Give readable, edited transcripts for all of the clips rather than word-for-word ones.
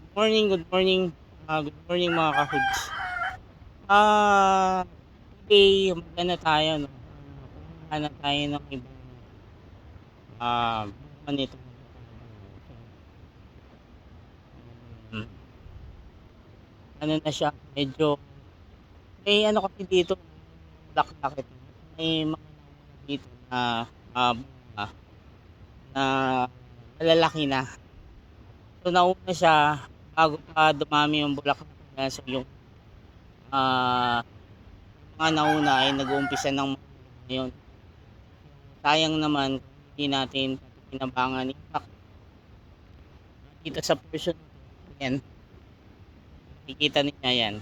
Good morning. Good morning mga ka-hods. Ah, Today mag-ano tayo 'no, hanap tayo ng ibang, ano nito, hmm, ano na siya medyo may ano kasi dito bulaklak ito. May mga nauna dito na, bunga na malalaki na. So nauna siya bago pa dumami yung bulaklak niya. So yung, ah, mga nauna ay nag-uumpisa ng ngayon. Sayang naman kung hindi natin patinabangan yung dito sa portion yan, makikita niyo yan.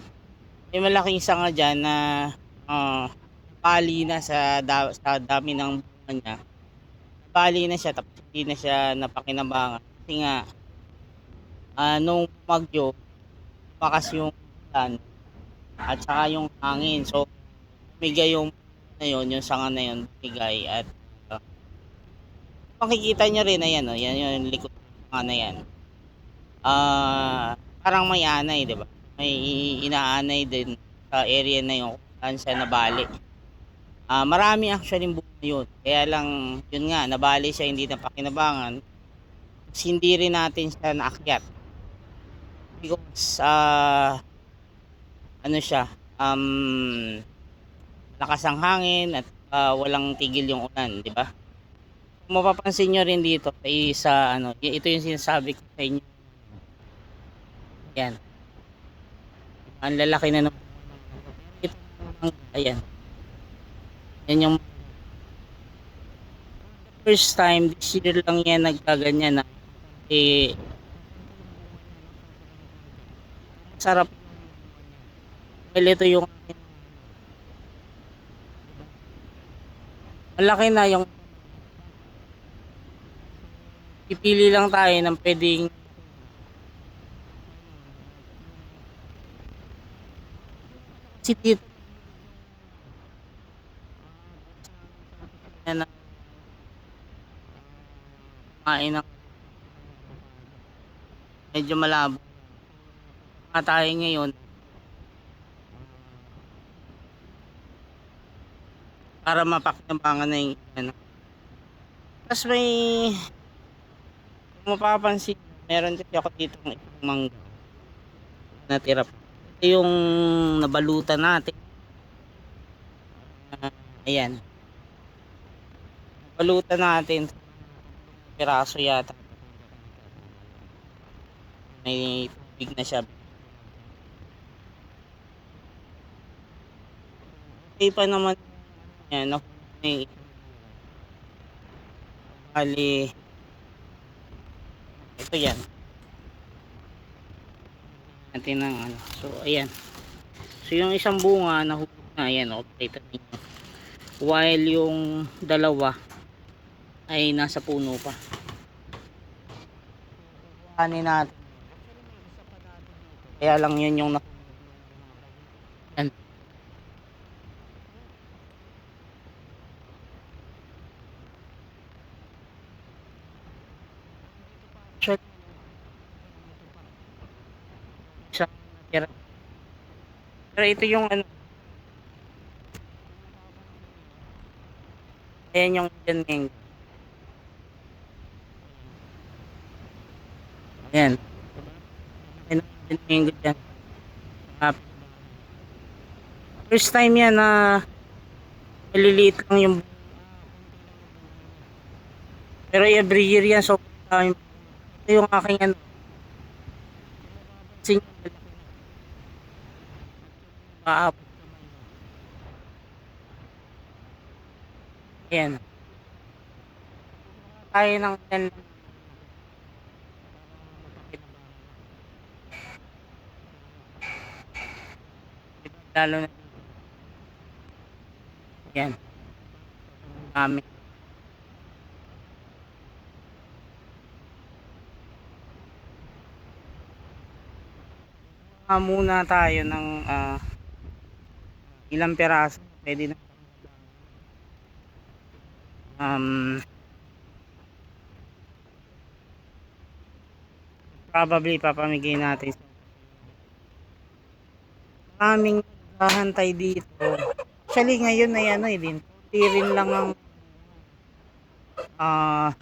May malaking sanga diyan na, bali na sa dami ng bunga niya. Bali na siya tapos hindi na siya napakinabangan kasi nga, nung bumagyo, lumakas yung ulan at saka yung hangin. So, bumigay yung na yun, yung sanga na yun bumigay at, ah, makikita niyo rin ayan, oh, yan yung likod ng sanga na yan. Parang may anay, 'di ba? May inaanay din sa area na 'yon kung saan siya nabali. Marami actually bunga 'yun. Kaya lang 'yun nga nabali siya hindi napakinabangan. Tapos hindi rin natin siya naakyat because ano siya, lakas ang hangin at walang tigil yung ulan, 'di ba? Kung mapapansin niyo rin dito sa ano, ito yung sinasabi ko sa inyo. Yan, ang lalaki na ng ito, ayan. Yan yung first time this year lang yan nagkaganyan na eh sarap. Well, ito yung malaki na yung pipili lang tayo ng pwedeng si dito na kumain ng medyo malabo nga tayo ngayon para mapakinabangan na yung ano. Tapos may kung mapapansin meron kasi ako dito ng isang mangga na tira pa. Ito yung nabalutan natin. Ayan, balutan natin piraso yata may tubig na siya. Okay pa naman yan ako may bali ito yan natin ng ano. So ayan, so yung isang bunga nahulog na yan, kita niyo, while yung dalawa ay nasa puno pa. Kanin natin kaya lang yun yung yan. Actually, isang tira. Pero ito yung ano, ayan yung Indian mango. Ayan, ayan yung Indian mango dyan. Ah, First time yan na maliliit lang yung pero every year yan so ito yung aking ano sing paap. Ayan, tayo ng yan lalo na yan kami. Muna tayo ng ilang piraso pwede na um probably papamigay natin. Maraming naghahantay dito. Actually ngayon ay ano eh din. Hindi rin lang ang ah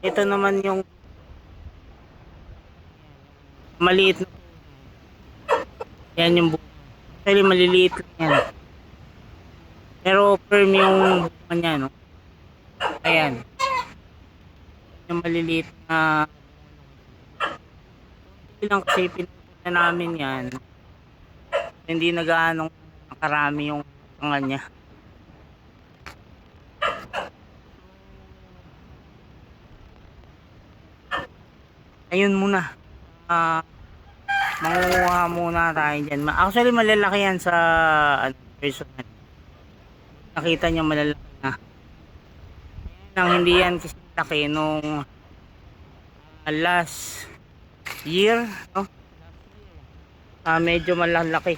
ito naman yung maliit na yan yung actually maliliit lang yan. Pero firm yung bunga niya, no? Ayan. Yung maliliit na hindi lang kasi pinupunta namin yan. Hindi na gaano karami yung bunga niya. Ayun muna. Manguha muna tayo dyan. Actually malalaki yan sa personal. Nakita nyo malalaki na. Nang hindi yan kasi laki nung last year, no? Medyo malalaki.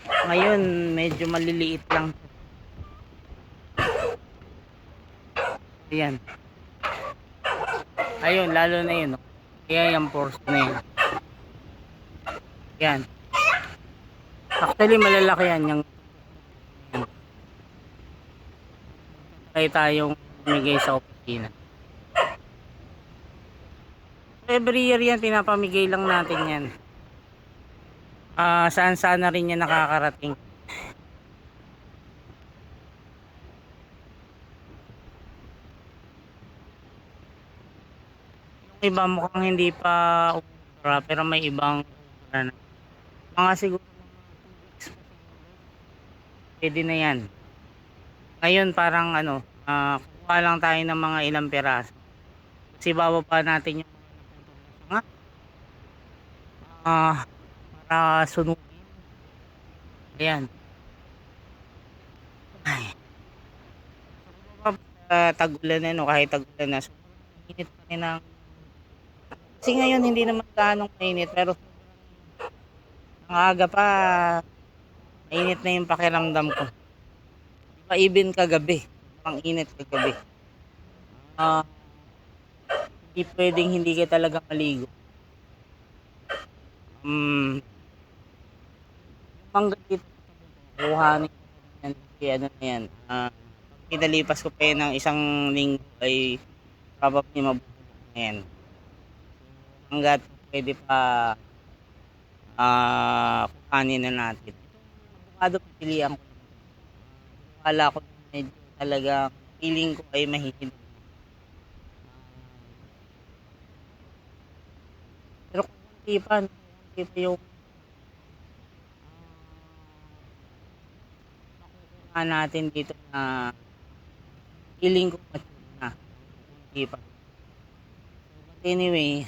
Ngayon medyo maliliit lang. Ayan. Ayun, lalo na yun, no? Kaya yung portion na yun. Yan. Actually malalaki yan yung kaya tayong bumigay sa opisina. Every year yan pinapamigay lang natin yan. Saan sana rin yan nakakarating. Yung iba mukhang hindi pa umura pero may ibang umura na. Mga siguro pwede na yan. Ngayon parang ano, kuha lang tayo ng mga ilang peraso. Kasi bababa natin yung mga para sunugin. Ayan. Ay. Tag-ulan na, no? Kahit tag-ulan na. So, init pa rin ang... Kasi ngayon hindi naman ganong mainit pero ang aga pa mainit na yung pakiramdam ko. Diba even kagabi, ang init kagabi. Hindi pwedeng hindi ka talaga maligo. Mangga dito, buhanin yan, kaya ano na yan. Pinalipas ko pa yan ng isang linggo ay probably mabubuhay na yan. Hanggat pwede pa kuhanin na natin. Avocado pipilian ko. Akala ko medyo talaga feeling ko ay mahihilig. Pero kung hindi pa yung makukuha natin dito na feeling ko mature na. Hindi pa. Anyway,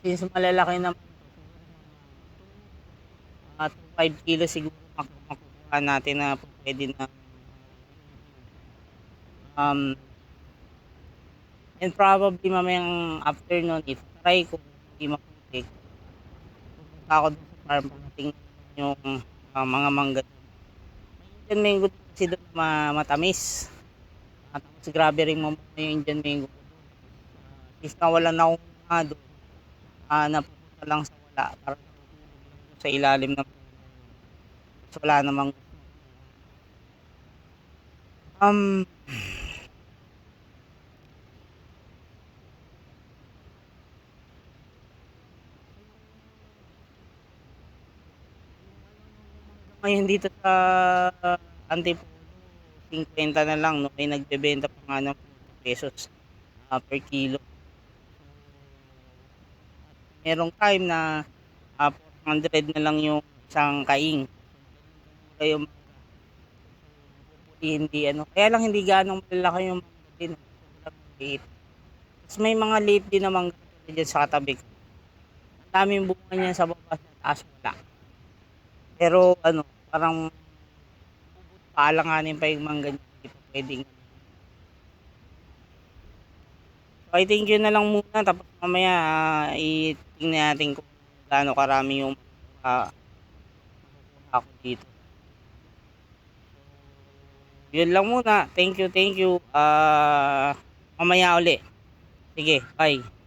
since malalaki na 5 kilo siguro makukuha natin na pwede na and probably mamayang afternoon if try ko hindi maputik ako dun sa farm tingnan yung mga mangga Indian mango kasi doon matamis grabe rin mamuha yung Indian mango is nawalan na akong doon napunta lang sa wala para sa ilalim ng wala namang ngayon dito sa Antipolo 50 na lang, no? May nagbebenta pa nga ng pesos per kilo. Merong time na 400 na lang yung isang kaing. Kaya hindi ano, kaya lang hindi ganong malaki yung din. Tapos may mga late din naman dyan sa katabi. Ang daming bunga niya sa baba sa taas wala. Pero ano, parang paalanganin pa yung mangga niya. Hindi pa pwedeng. So I think yun na lang muna. Tapos mamaya i-tingnan natin kung gaano karami yung ako dito. Yun lang muna. Thank you. Mamaya uli. Sige, bye.